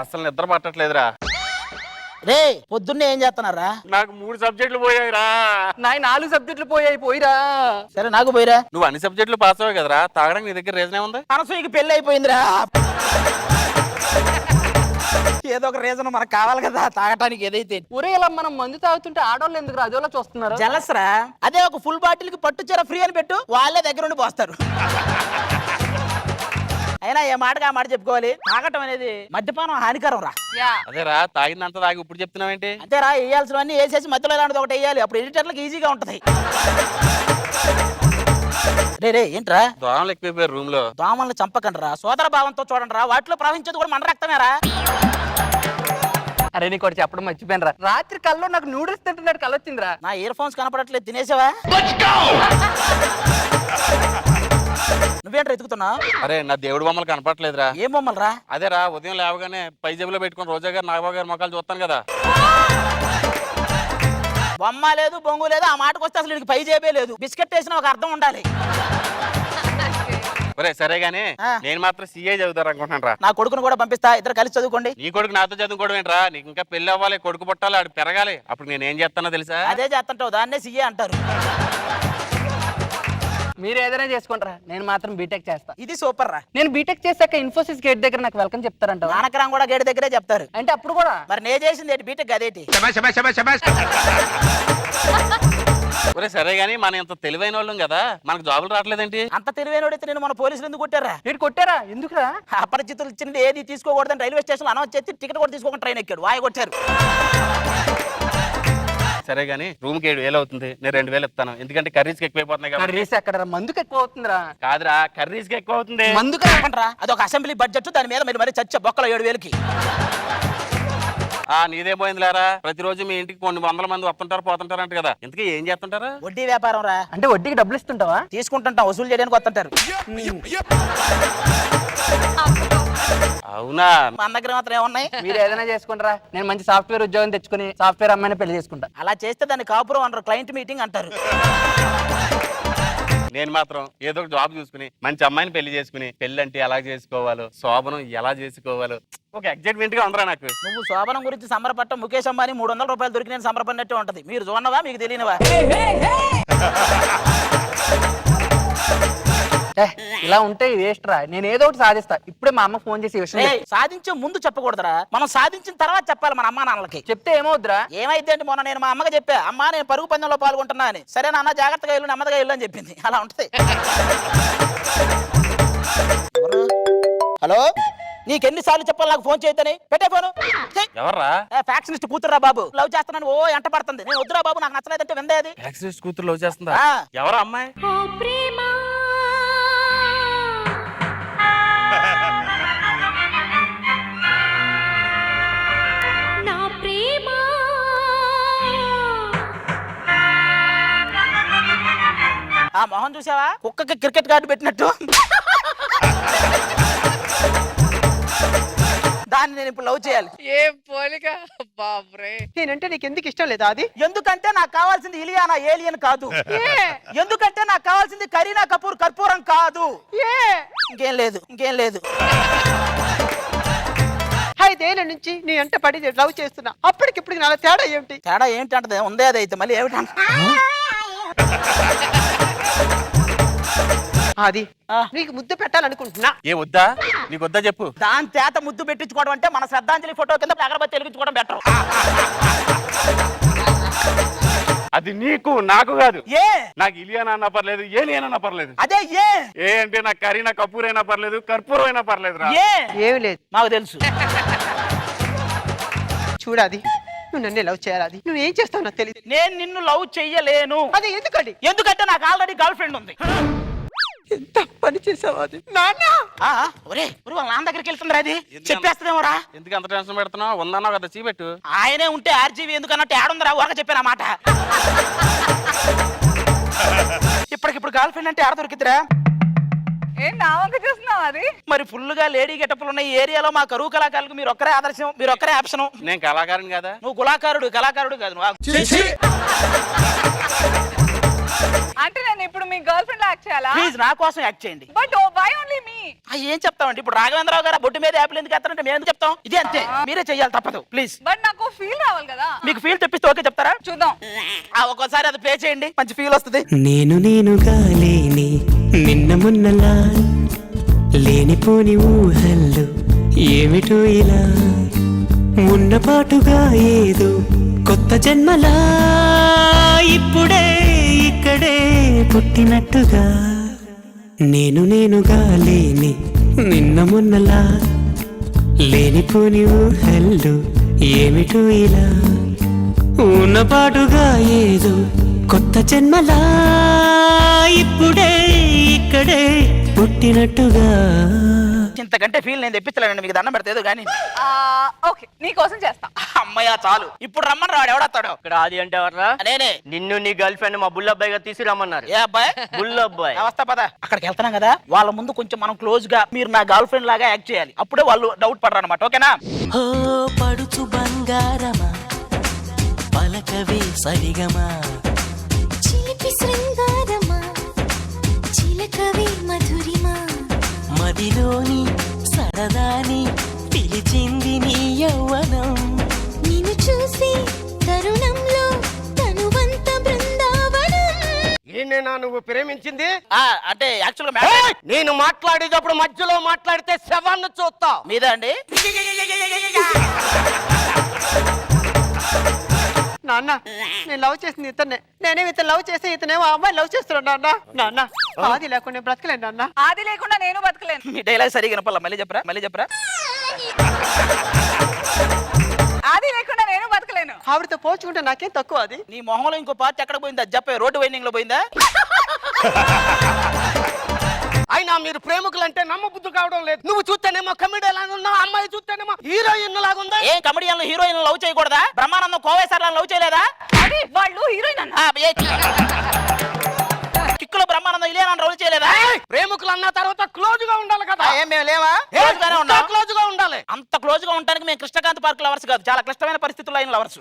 అసలు నిద్ర పట్టట్లేదురా. రే పొద్దున్నే ఏం చేస్తున్నారా? నాకు 3 సబ్జెక్టులు పోయాయిరా. నాయి 4 సబ్జెక్టులు పోయిరా. సరే నాకు పోయిరా. నువ్వు అన్ని సబ్జెక్టులు పాస్ అవ్వవు కదరా, తాగడానికి నీ దగ్గర రీజన్ ఏముంది? అనసూయకి పెళ్లి అయిపోయిందిరా. ఏదో ఒక రీజన్ మనకు కావాలి కదా తాగటానికి. ఏదైతే ఊరే ఇలా మనం మందు తాగుతుంటే ఆడవాళ్ళు ఎందుకు అదోలా చూస్తున్నారు? జలసరా. అదే ఒక ఫుల్ బాటిల్ కి పట్టు చీర ఫ్రీ అని పెట్టు, వాళ్ళే దగ్గర ఉండి పోస్తారు. అయినా ఏ మాటగా మాట చెప్పుకోవాలి, తాగటం అనేది మద్యపానం హానికరం రా. అదేరా, తాగిందంతా తాగి ఇప్పుడు చెప్తున్నావేంటి? అంతేరా, వేయాల్సినవన్నీ వేసేసి మధ్యలో ఇలాంటిది ఒకటి వేయాలి, అప్పుడు ఎడిటర్లకు ఈజీగా ఉంటది. రే ఏంట్రా దోమలు ఎక్కువైపోయారు రూమ్ లో. దోమల్ని చంపకండి రా, సోదర భావంతో చూడండి రా. వాటిలో ప్రవహించేది కూడా మన రక్తమేరా. అరే నీకు ఒకటి చెప్పడం మర్చిపోయినరా, రాత్రి కల్లో నాకు నూడిల్స్ తింటున్నాడు కళ్ళు వచ్చిందిరా. నా ఇయర్ ఫోన్స్ కనపడట్లేదు, తినేసావా? నువ్వేంట్రా ఎత్తుకుతున్నా? అరే నా దేవుడు బొమ్మలు కనపడట్లేదురా. ఏం బొమ్మలు రా? అదేరా, ఉదయం లేవగానే పై జేబులో పెట్టుకుని రోజా గారు నాగబాబు గారి మొక్కలు చూస్తాను కదా. బొమ్మ లేదు, బొంగు లేదు. ఆ మాటకు వస్తే అసలు పై జేబే లేదు. బిస్కెట్ వేసిన ఒక అర్థం ఉండాలి. సరే గానీ నేను మాత్రం సీఏ చదువుతారు అనుకుంటున్నాను రా. నా కొడుకును కూడా పంపిస్తా, ఇద్దరు కలిసి చదువుకోండి. నీ కొడుకు నాతో చదువుకోవడం ఏంట్రా? నీకు ఇంకా పెళ్లి అవ్వాలి, కొడుకు పుట్టాలి, ఆడు పెరగాలి. అప్పుడు నేను ఏం చేస్తానో తెలుసా? అదే చేస్తుంటావు, దాన్నే సీఏ అంటారు. మీరు ఏదైనా చేసుకుంటారా, నేను మాత్రం బీటెక్ చేస్తా. ఇది సూపర్ రా. నేను బీటెక్ చేశాక ఇన్ఫోసిస్ గేట్ దగ్గర నాకు వెల్కమ్ చెప్తారంట. నానకరం కూడా గేట్ దగ్గరే చెప్తారు. అంటే అప్పుడు కూడా మరి నేను చేసింది ఏంటి? బీటెక్ అదేటి. సరే గానీ మనం ఇంత తెలివైన వాళ్ళం కదా, మనకు జాబులు రావట్లేదేంటి? అంత తెలివైనోడైతే నేను మన పోలీసులు ఎందుకు కొట్టారా? మీరు కొట్టారా? ఎందుకురా? అపరిచితులు ఇచ్చింది ఏది తీసుకోకూడదని రైల్వే స్టేషన్ లో అనౌన్స్ చేసి టికెట్ కూడా తీసుకోకుండా ట్రైన్ ఎక్కాడు, వాయి కొట్టారు. సరే గానీ రూమ్ కి 7,000 అవుతుంది, నేను 2,000 ఇస్తాను. ఎందుకంటే కర్రీస్ కి ఎక్కువైపోతున్నాయి కదా. కర్రీస్ ఎక్కడ? మందుకు ఎక్కువ అవుతుందిరా. కాదురా, కర్రీస్ కి ఎక్కువ అవుతుంది. మందుకు రాకుండా అది ఒక అసెంబ్లీ బడ్జెట్, దాని మీద మీరు మరి చచ్చ బొక్కలో 7,000కి. నీదే పోయింది లేరా. ప్రతిరోజు మీ ఇంటికి కొన్ని వందల మంది వస్తుంటారు పోతుంటారు అంట కదా, ఇంతకీ ఏం చేస్తుంటారా? వడ్డీ వ్యాపారం రా. అంటే వడ్డీకి డబ్బులు ఇస్తుంటావా? తీసుకుంటుంటాం, వసూలు చేయడానికి వస్తుంటారు. అవునా? మన దగ్గర మాత్రం ఏమున్నాయి? మీరు ఏదైనా చేసుకుంటారా, నేను మంచి సాఫ్ట్వేర్ ఉద్యోగం తెచ్చుకుని సాఫ్ట్వేర్ అమ్మాయిని పెళ్లి చేసుకుంటా. అలా చేస్తే దాన్ని కాపురం అంటారు, క్లయింట్ మీటింగ్ అంటారు. నేను మాత్రం ఏదో ఒక జాబ్ చూసుకుని మంచి అమ్మాయిని పెళ్లి చేసుకుని, పెళ్లి అంటే ఎలా చేసుకోవాలో, శోభనం ఎలా చేసుకోవాలో ఒక ఎగ్జైట్మెంట్ గా ఉందిరా నాకు. నువ్వు శోభనం గురించి సంబరపట్ట ముఖేష్ అంబానీ 300 రూపాయలు దొరికి నేను సంబరపడినట్టు ఉంటది. మీరు చూడవా? మీకు తెలియనివా? ఇలా ఉంటే వేస్ట్ రా. నేను ఏదో ఒకటి సాధిస్తా. ఇప్పుడే మా అమ్మ ఫోన్ చేసి సాధించే ముందు చెప్పకూడదురా, మనం సాధించిన తర్వాత చెప్పాలి మన అమ్మా నాన్నలకి. చెప్తే ఏమవుద్దురా? ఏమైంది అంటే మొన్న నేను మా అమ్మకి చెప్పా, అమ్మా నేను పరుగు పందెంలో పాల్గొంటున్నా అని. సరే నాన్న జాగ్రత్తగా ఇల్లు, నెమ్మదిగా ఇల్లు అని చెప్పింది. అలా ఉంటది. హలో, నీకెన్నిసార్లు చెప్పాలి నాకు ఫోన్ చేయొద్దని? పెట్టే ఫోను. ఎవర్రా? ఫ్యాక్షనిస్ట్ కూతురురా బాబు. లవ్ చేస్తున్నాను ఓ ఎంట పడుతుంది. నేను వద్దురా బాబు, నాకు నచ్చలేదంటే విందే అది. ఫ్యాక్షనిస్ట్ కూతురు లవ్ చేస్తుందా? ఎవరా అమ్మాయి? ఆ మొహం చూసావా, కుక్కకి క్రికెట్ కార్డు పెట్టినట్టు. దాన్ని నేను ఇప్పుడు లవ్ చేయాలి. ఏం పోలిక బాబ్రే. నేనంటే నీకు ఎందుకు ఇష్టం లేదా? అది ఎందుకంటే నాకు కావాల్సింది ఇలియానా ఏలియన్ కాదు. ఎందుకంటే నాకు కావాల్సింది కరీనా కపూర్ కర్పూరం కాదు. ఇంకేం లేదు, ఇంకేం లేదు. 5 ఏళ్ల నుంచి నీ అంట పడి లవ్ చేస్తున్నా, అప్పటికిప్పుడు నా తేడా ఏమిటి? తేడా ఏంటి అంటది? ఉందే అదైతే మళ్ళీ ఏమిటంట? అది నీకు ముద్దు పెట్టాలనుకుంటున్నా. ఏ వద్దా? నీకు వద్దా చెప్పు. దాని చేత ముద్దు పెట్టించుకోవడం అంటే మన శ్రద్ధాంజలి ఫోటో కింద అగరబత్తి వెలిగించుకోవడం బెటర్. అది నీకు నాకు కాదు. ఏ నాకు ఇలియానా అన్నా పర్లేదు, ఏలియన్ అన్నా పర్లేదు. అదే ఏ అంటే నాకు కరీనా కపూర్ అయినా పర్లేదు, కర్పూరం అయినా పర్లేదు. ఏమి లేదు, మాకు తెలుసు. చూడాది, నువ్వు నన్ను లవ్ చేయాలి. నువ్వేం చేస్తావు నాకు తెలియదు. నేను నిన్ను లవ్ చెయ్యలేను. అది ఎందుకండి? ఎందుకంటే నాకు ఆల్రెడీ గర్ల్ ఫ్రెండ్ ఉంది. ఎంత పని చేసావు అది? నాన్న ఒరే వాళ్ళ నాన్న దగ్గరికి వెళ్తుందిరా, అది చెప్పేస్తుందేమోరా. ఎందుకు అంత టెన్షన్ పెడుతున్నావు? ఉందన్నావు కదా, చీపెట్టు. ఆయనే ఉంటే ఆర్జీవి ఎందుకన్నట్టు ఏడుందిరా, ఊరక చెప్పాను మాట. ఇప్పటికిప్పుడు గర్ల్ ఫ్రెండ్ అంటే ఆడ దొరికిద్దిరా. ఏం నా వంక చూస్తున్నావు? అది మరి ఫుల్ గా లేడీ గెటప్లు ఉన్న ఈ ఏరియాలో మా కరువు కళాకారులకు మీరు ఒక్కరే ఆదర్శం, మీరు ఒక్కరే ఆప్షన్. నేను కళాకారుని కదా. నువ్వు కళాకారుడు కాదు. అంటే నేను ఇప్పుడు మీ గర్ల్ ఫ్రెండ్ యాక్ట్ చేయాలా? ప్లీజ్ నా కోసం యాక్ట్ చేయండి. బట్ వై ఓన్లీ మీ? ఏం చెప్తామండి ఇప్పుడు రాఘవేంద్రరావు గారు బొట్టు మీద యాపిల్ ఎందుకు ఎత్తారంటే మేము ఎందుకు చెప్తాం ఇదే అంతే మీరే చెయ్యాలి తప్పదు ప్లీజ్ బట్ నాకు ఫీల్ రావాలి కదా. మీకు ఫీల్ తెప్పిస్తే ఓకే చెప్తారా చూద్దాం. ఒక్కోసారి అది ప్లే చేయండి మంచి ఫీల్ వస్తుంది నేనుగా లేని నిన్న మొన్నలా లేనిపోని ఊహల్లో ఏమిటో ఇలా ఉన్నపాటుగా ఏదో కొత్త జన్మలా ఇప్పుడే ఇక్కడే పుట్టినట్టుగా నేనుగా లేని నిన్న మొన్నలా లేనిపోని ఊహల్లో ఏమిటో ఇలా ఉన్నపాటుగా ఏదో కొత్త జన్మలా ఇప్పుడే ఇక్కడే పుట్టినట్టుగా ఇంతకంటే ఫీల్ నేను తెప్పించలేనండి మీకు దండం పెడతాదో కానీ ఓకే నీకోసం చేస్తా. అమ్మయ్య చాలు ఇప్పుడు రమ్మని రాడు ఎవడొస్తాడు ఇక్కడ ఆది అంటే ఎవర్రా? నేనే నిన్ను నీ గర్ల్ ఫ్రెండ్ మా బుల్లబ్బాయిగా తీసి రమ్మన్నారు. ఏ అబ్బాయి బుల్లబ్బాయి అవస్థ పద అక్కడికి వెళ్తున్నాం కదా వాళ్ళ ముందు కొంచెం మనం క్లోజ్ గా మీరు నా గర్ల్ ఫ్రెండ్ లాగా యాక్ట్ చేయాలి అప్పుడే వాళ్ళు డౌట్ పడరు అనమాట ఓకేనా ఓ పడుచు బంగారమా పలకవే సరిగమా చిలిపి శృంగారమా చిలకవే మధురిమా మదిలోని సరదాని పిలిచింది నీ యౌవనం నిన్ను చూసి తరుణంలో తనువంత బృందావనం. ఈయనేనా నువ్వు ప్రేమించింది? అంటే యాక్చువల్ గా నేను మాట్లాడేటప్పుడు మధ్యలో మాట్లాడితే శవాన్ని చూస్తా. మీద అండి నాన్న నేను లవ్ చేసింది ఇతన్నే, నేనే ఇతను లవ్ చేసి ఇతనేమో ఆ అమ్మాయి లవ్ చేస్తున్నాడు. నాన్న ఆది లేకుండా నేను బ్రతకలేను నాన్న. ఆది లేకుండా నేను బతకలేను. మీ డైలాగ్ సరిగా వినపల్ల మళ్ళీ చెప్పరా ఆది లేకుండా నేను బతకలేను. ఆవిడతో పోల్చుకుంటే నాకేం తక్కువ అది. నీ మొహంలో ఇంకో పార్ట్ ఎక్కడ పోయిందా చెప్పే రోడ్డు వైండింగ్ లో పోయిందా అయినా మీరు ప్రేమికులంటే నమ్మబుద్ధి కావడం లేదు. నువ్వు చూస్తేనేమో కమెడియన్ లాగా ఉన్నావు, అమ్మాయి చూస్తేనేమో హీరోయిన్ లాగా ఉందా? ఏ కమెడియన్లు హీరోయిన్ లవ్ చేయకూడదా? బ్రహ్మానందం కోవేశ్వర లవ్ చేయలేదా? అది వాళ్ళు హీరోయిన్ అన్న. కిక్కులో బ్రహ్మానందం ఇలియానా లవ్ చేయలేదా? ప్రేమికులు అన్న తర్వాత క్లోజ్ గా ఉండాలి కదా. ఏం మేము లేవా? క్లోజ్ గానే ఉన్నాం. క్లోజ్ గా ఉండాలి. అంత క్లోజ్ గా ఉండడానికి మేము కృష్ణకాంత్ పార్క్ లవర్స్ కాదు, చాలా క్లిష్టమైన పరిస్థితుల్లో అయిన లవర్స్.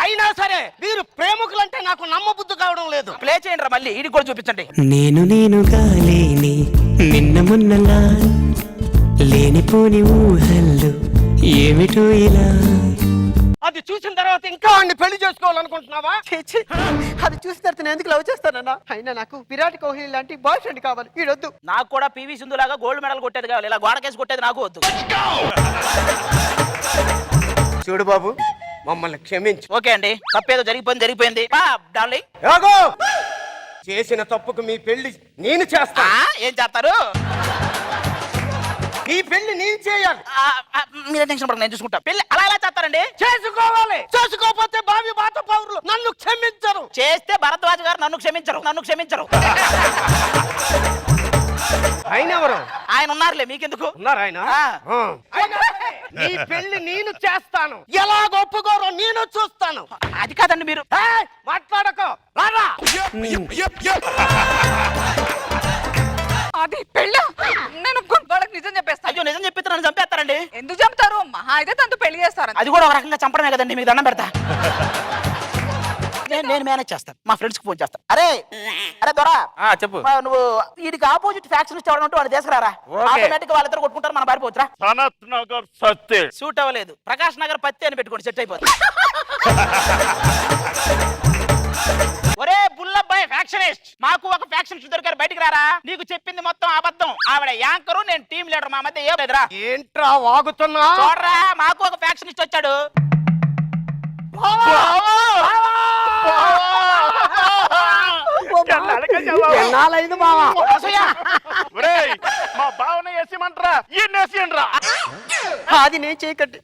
అయినా సరే మీరు ప్రేమికులంటే నాకు నమ్మబుద్ధి కావడం లేదు. ప్లే చేయండి రా మళ్ళీ ఇది కూడా చూపించండి. నేనుగా లేని నిన్న మొన్నలా లేనిపోని ఊహల్లో ఏమిటో ఇలా అది చూసిన తర్వాత ఇంకా వాడిని పెళ్లి చేసుకోవాలనుకుంటున్నావా? ఛీ, అది చూసిన తర్వాత నేను ఎందుకు లవ్ చేస్తానన్నా? అయినా నాకు విరాట్ కోహ్లీ లాంటి బాయ్ ఫ్రెండ్ కావాలి, వీడొద్దు. నాకు కూడా పివి సింధు లాగా గోల్డ్ మెడల్ కొట్టేది కావాలి, ఇలా గోడకేసి కొట్టేది నాకు వద్దు. చూడు బాబు, మమ్మల్ని క్షమించు. ఓకే అండి తప్పేదో జరిగిపోయింది డార్లింగ్. చేసిన తప్పుకు మీ పెళ్లి నేను చేస్తా. ఏం చేస్తారు? ఈ పెళ్లి నేను చేయాలి. మీరే టెన్షన్ పడకండి, నేను చూసుకుంటా. పెళ్లి అలా ఎలా చేస్తారండి? చేసుకోవాలి. చేసుకోకపోతే భావి బాట పౌరులు నన్ను క్షమించరు. చేస్తే భరద్వాజ్ గారు నన్ను క్షమించరు. ఆయన ఎవరు? ఆయన ఉన్నారులే, మీకెందుకు? ఉన్నారు ఆయన. ఈ పెళ్లి నేను చేస్తాను. ఎలా ఒప్పుకోరో నేను చూస్తాను. అది కాదండి మీరు మాట్లాడకో. రారా. అది పెళ్ళ నేను వాళ్ళకి నిజం చెప్పేస్తాను. అయ్యో నిజం చెప్పిస్తారని చంపేస్తారండి. ఎందుకు చంపుతారు? మహా అయితే తనతో పెళ్లి చేస్తారు. అది కూడా ఒక రకంగా చంపడమే కదండి, మీకు దండం పెడతా. నేను మేనేజ్ చేస్తాను, మా ఫ్రెండ్స్ కి ఫోన్ చేస్తాను. అరే దొరా చెప్పు. నువ్వు వీడికి ఆపోజిట్ ఫ్యాక్షన్ ఇచ్చేవాడు వాడు తీసుకురారా. ఆటోమేటిక్ వాళ్ళిద్దరు కొట్టుకుంటారు, మనం పారిపోవచ్చురా. సనత్ నగర్ సత్తే సూట్ అవ్వలేదు, ప్రకాష్ నగర్ పత్తి అని పెట్టుకోండి, సెట్ అయిపోతుంది. ఒరే బుల్లబ్బాయి ఫ్యాక్షనిస్ట్, మాకు ఒక ఫ్యాక్షనిస్ట్ దొరికారు, బయటికి రారా. నీకు చెప్పింది మొత్తం అబద్ధం. ఆవిడ యాంకరు, నేను టీం లీడర్, మా మధ్య ఏం లేదురా. ఏంట్రా వాగుతున్నా? చూడరా మాకు ఒక ఫ్యాక్షనిస్ట్ వచ్చాడు. ఎన్నాళ్ళైంది బావా? మా బావన వేసిమంటారా ఈయనేసియండ్రా. అది నేను చేయకండి.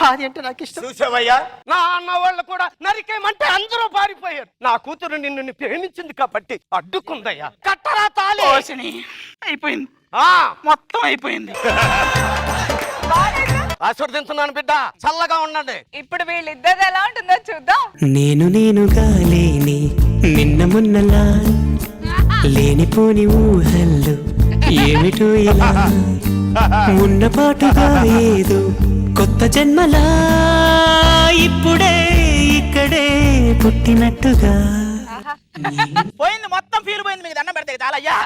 అది అంటే నాకు ఇష్టం. చూసావయ్యా, నా అన్న వాళ్ళు కూడా నరికేమంటే అందరూ పారిపోయారు. నా కూతురు నిన్ను ప్రేమించింది కాబట్టి అడ్డుకుందయ్యా. కట్టరా తాళి. అయిపోయింది, ఆ మొత్తం అయిపోయింది. ఆశీర్వదించున్నాను బిడ్డ, చల్లగా ఉండండి. ఇప్పుడు వీళ్ళిద్దరు ఎలా ఉంటుందో చూద్దాం. నేనుగా లేని నిన్న మొన్నలా లేనిపోని ఊహల్లో ఏమిటో ఇలా ఉన్నపాటుగా ఏదో కొత్త జన్మలా ఇప్పుడే ఇక్కడే పుట్టినట్టుగా పోయింది, మొత్తం ఫీల్ పోయింది. మీకు దండం పెడితే చాలా అయ్యా.